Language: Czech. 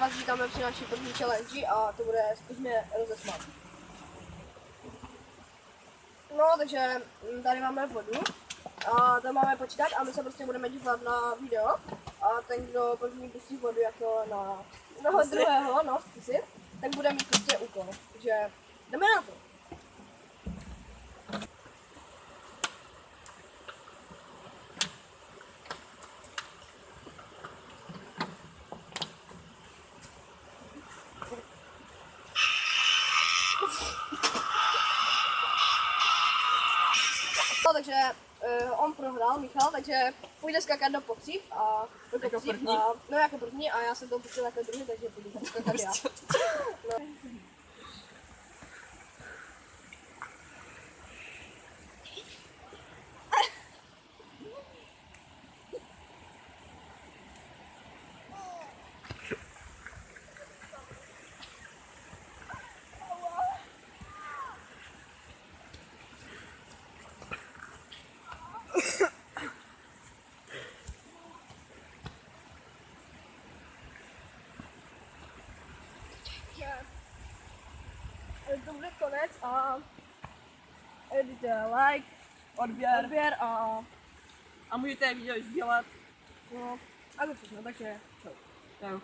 vás vítáme při naší první challenge a to bude zkus mě rozesmat. No, takže tady máme vodu a to máme počítat a my se prostě budeme dívat na video a ten, kdo první pustí vodu jako na toho druhého, no, zkusit, tak bude mít prostě úkol. Takže jdeme na to. No, takže on prohrál, Michal, takže půjde skakat do pokřiv a do jako pokřiv první. no jako první a já jsem to pustil jako druhý, takže půjdu skakat já. No. To bude konec a dejte like, odběr A můžete video sdělat. no a to všechno, takže čau. Jo.